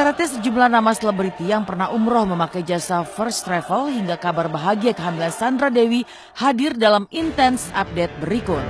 Terseretnya sejumlah nama selebriti yang pernah umroh memakai jasa First Travel hingga kabar bahagia kehamilan Sandra Dewi hadir dalam Intense Update berikut.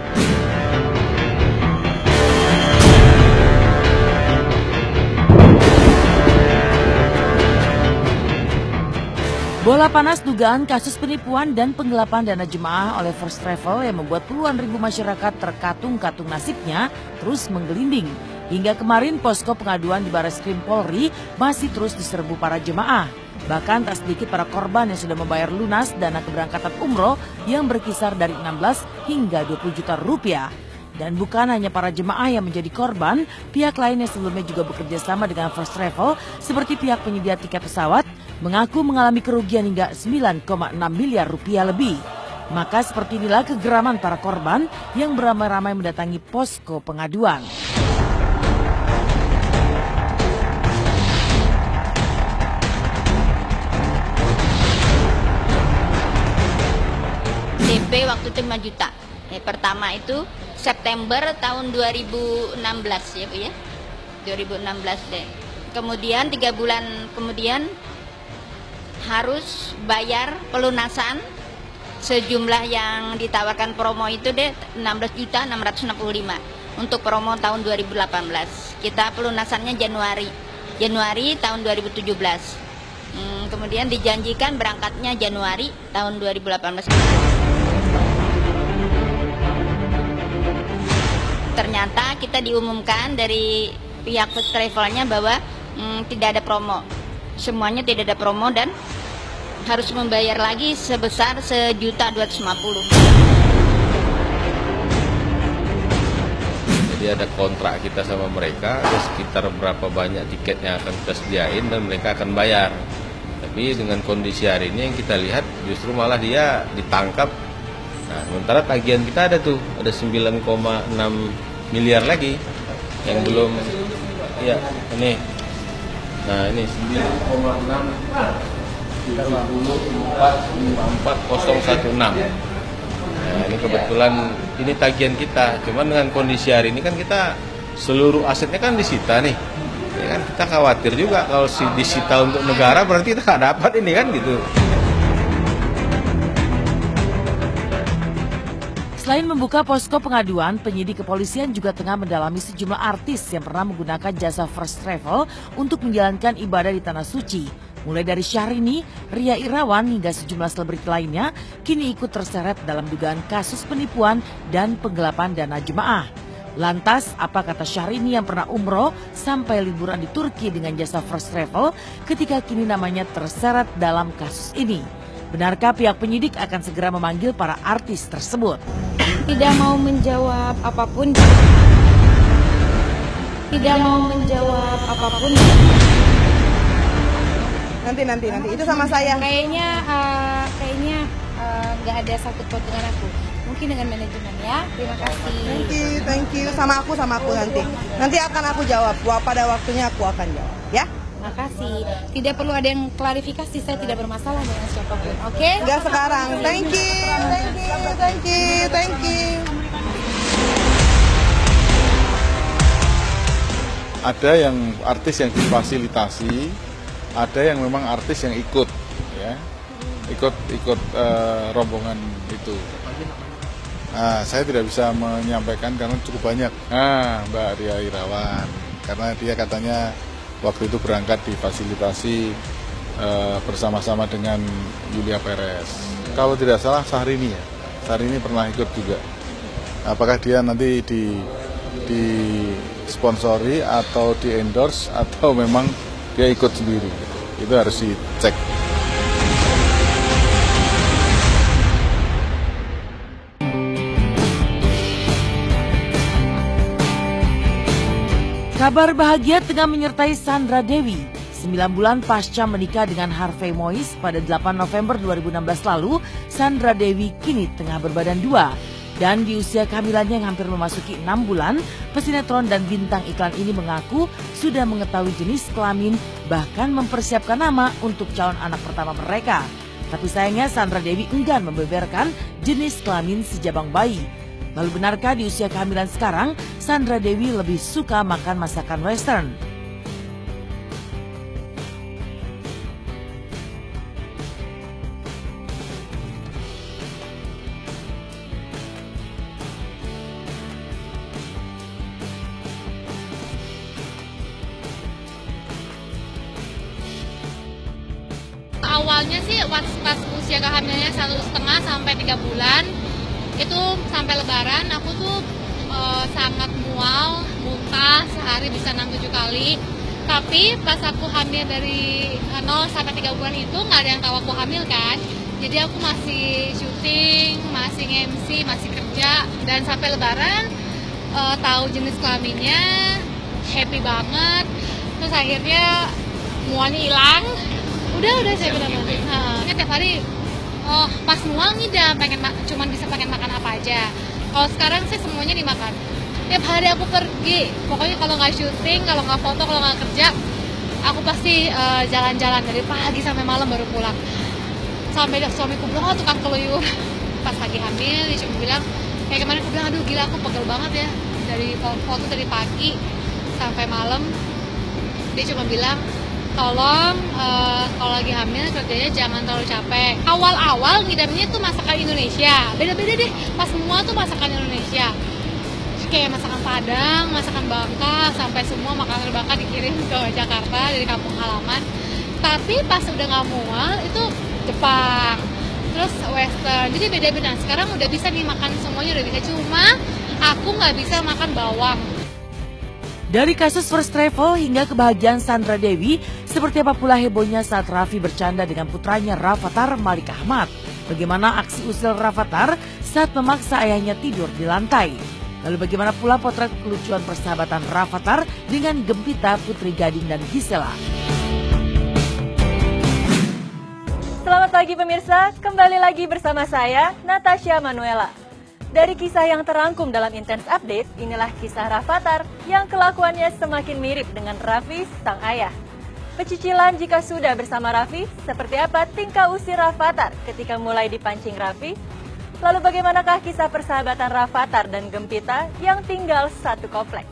Bola panas dugaan kasus penipuan dan penggelapan dana jemaah oleh First Travel yang membuat puluhan ribu masyarakat terkatung-katung nasibnya terus menggelinding. Hingga kemarin posko pengaduan di Barreskrim Polri masih terus diserbu para jemaah. Bahkan tak sedikit para korban yang sudah membayar lunas dana keberangkatan umroh yang berkisar dari 16 hingga 20 juta rupiah. Dan bukan hanya para jemaah yang menjadi korban, pihak lain yang sebelumnya juga bekerja sama dengan First Travel seperti pihak penyedia tiket pesawat mengaku mengalami kerugian hingga 9,6 miliar rupiah lebih. Maka seperti inilah kegeraman para korban yang beramai-ramai mendatangi posko pengaduan. DP waktu itu 5 juta. Pertama itu September tahun 2016 ya Bu ya. 2016 deh. Kemudian 3 bulan kemudian harus bayar pelunasan sejumlah yang ditawarkan promo itu deh 16.665 untuk promo tahun 2018. Kita pelunasannya Januari tahun 2017. Kemudian dijanjikan berangkatnya Januari tahun 2018. Ternyata kita diumumkan dari pihak First Travelnya bahwa tidak ada promo. Semuanya tidak ada promo dan harus membayar lagi sebesar 1.250.000. Jadi ada kontrak kita sama mereka, ada sekitar berapa banyak tiket yang akan kita sediain dan mereka akan bayar. Tapi dengan kondisi hari ini yang kita lihat justru malah dia ditangkap. Nah, sementara tagihan kita ada 9,6 miliar lagi yang belum. Ya, ini. Nah, ini 9,6 704,4,016. Nah, ini kebetulan ini tagihan kita. Cuman dengan kondisi hari ini kan kita seluruh asetnya kan disita nih. Ya kan kita khawatir juga kalau disita untuk negara berarti kita nggak dapat ini kan gitu. Selain membuka posko pengaduan, penyidik kepolisian juga tengah mendalami sejumlah artis yang pernah menggunakan jasa First Travel untuk menjalankan ibadah di Tanah Suci. Mulai dari Syahrini, Ria Irawan hingga sejumlah selebriti lainnya kini ikut terseret dalam dugaan kasus penipuan dan penggelapan dana jemaah. Lantas, apa kata Syahrini yang pernah umroh sampai liburan di Turki dengan jasa First Travel ketika kini namanya terseret dalam kasus ini? Benarkah pihak penyidik akan segera memanggil para artis tersebut? Tidak mau menjawab apapun. Tidak mau menjawab apapun. Nanti itu sama saya. Kayaknya nggak ada sangkut paut dengan aku. Mungkin dengan manajemen ya. Terima kasih. Thank you. Sama aku nanti. Nanti akan aku jawab. Pada waktunya aku akan jawab. Ya. Makasih. Tidak perlu ada yang klarifikasi. Saya tidak bermasalah dengan siapapun. Oke? Enggak sekarang. Thank you. Ada yang artis yang difasilitasi, ada yang memang artis yang ikut, ya, ikut rombongan itu. Nah, saya tidak bisa menyampaikan karena cukup banyak. Nah, Mbak Ria Irawan, karena dia katanya waktu itu berangkat difasilitasi bersama-sama dengan Julia Perez. Kalau tidak salah Syahrini ya, Syahrini pernah ikut juga. Apakah dia nanti di sponsori atau di endorse atau memang dia ikut sendiri? Itu harus dicek. Kabar bahagia tengah menyertai Sandra Dewi. 9 bulan pasca menikah dengan Harvey Mois pada 8 November 2016 lalu, Sandra Dewi kini tengah berbadan 2. Dan di usia kehamilannya yang hampir memasuki 6 bulan, pesinetron dan bintang iklan ini mengaku sudah mengetahui jenis kelamin, bahkan mempersiapkan nama untuk calon anak pertama mereka. Tapi sayangnya Sandra Dewi enggan membeberkan jenis kelamin si jabang bayi. Lalu benarkah di usia kehamilan sekarang, Sandra Dewi lebih suka makan masakan western? awalnya sih pas usia kehamilannya 1,5 sampai 3 bulan, itu sampai lebaran aku tuh sangat mual, muntah, sehari bisa 6-7 kali. Tapi pas aku hamil dari 0 sampai 3 bulan itu nggak ada yang tahu aku hamil kan. Jadi aku masih syuting, masih MC, masih kerja. Dan sampai lebaran tahu jenis kelaminnya, happy banget. Terus akhirnya mualnya hilang. Udah saya benar-benar. Tiap hari pas mual ngidam, cuman bisa pengen makan apa aja. Kalau sekarang sih semuanya dimakan. Tiap hari aku pergi, pokoknya kalau nggak syuting, kalau nggak foto, kalau nggak kerja, aku pasti jalan-jalan dari pagi sampai malam baru pulang. Sampai suamiku bilang, tukang keluyuran. Pas lagi hamil, dia cuma bilang, kayak kemarin aku bilang, aduh gila aku pegel banget ya. Dari foto dari pagi sampai malam, dia cuma bilang, tolong kalau lagi hamil kerjanya jangan terlalu capek. Awal-awal ngidamnya tuh masakan Indonesia, beda-beda deh. Pas semua tuh masakan Indonesia, kayak masakan Padang, masakan Bangka, sampai semua makanan Bangka dikirim ke Jakarta dari kampung halaman. Tapi pas udah nggak mual itu Jepang, terus Western, jadi beda-beda. Sekarang udah bisa nih makan semuanya, udah bisa. Cuma aku nggak bisa makan bawang. Dari kasus First Travel hingga kebahagiaan Sandra Dewi, seperti apa pula hebohnya saat Raffi bercanda dengan putranya Rafattar Malik Ahmad. Bagaimana aksi usil Rafattar saat memaksa ayahnya tidur di lantai. Lalu bagaimana pula potret kelucuan persahabatan Rafattar dengan Gempita, Putri Gading, dan Gisela. Selamat pagi pemirsa, kembali lagi bersama saya, Natasha Manuela. Dari kisah yang terangkum dalam Intense Update, inilah kisah Rafattar yang kelakuannya semakin mirip dengan Raffi, sang ayah. Pecicilan jika sudah bersama Raffi, seperti apa tingkah usir Rafattar ketika mulai dipancing Raffi? Lalu bagaimanakah kisah persahabatan Rafattar dan Gempita yang tinggal satu kompleks?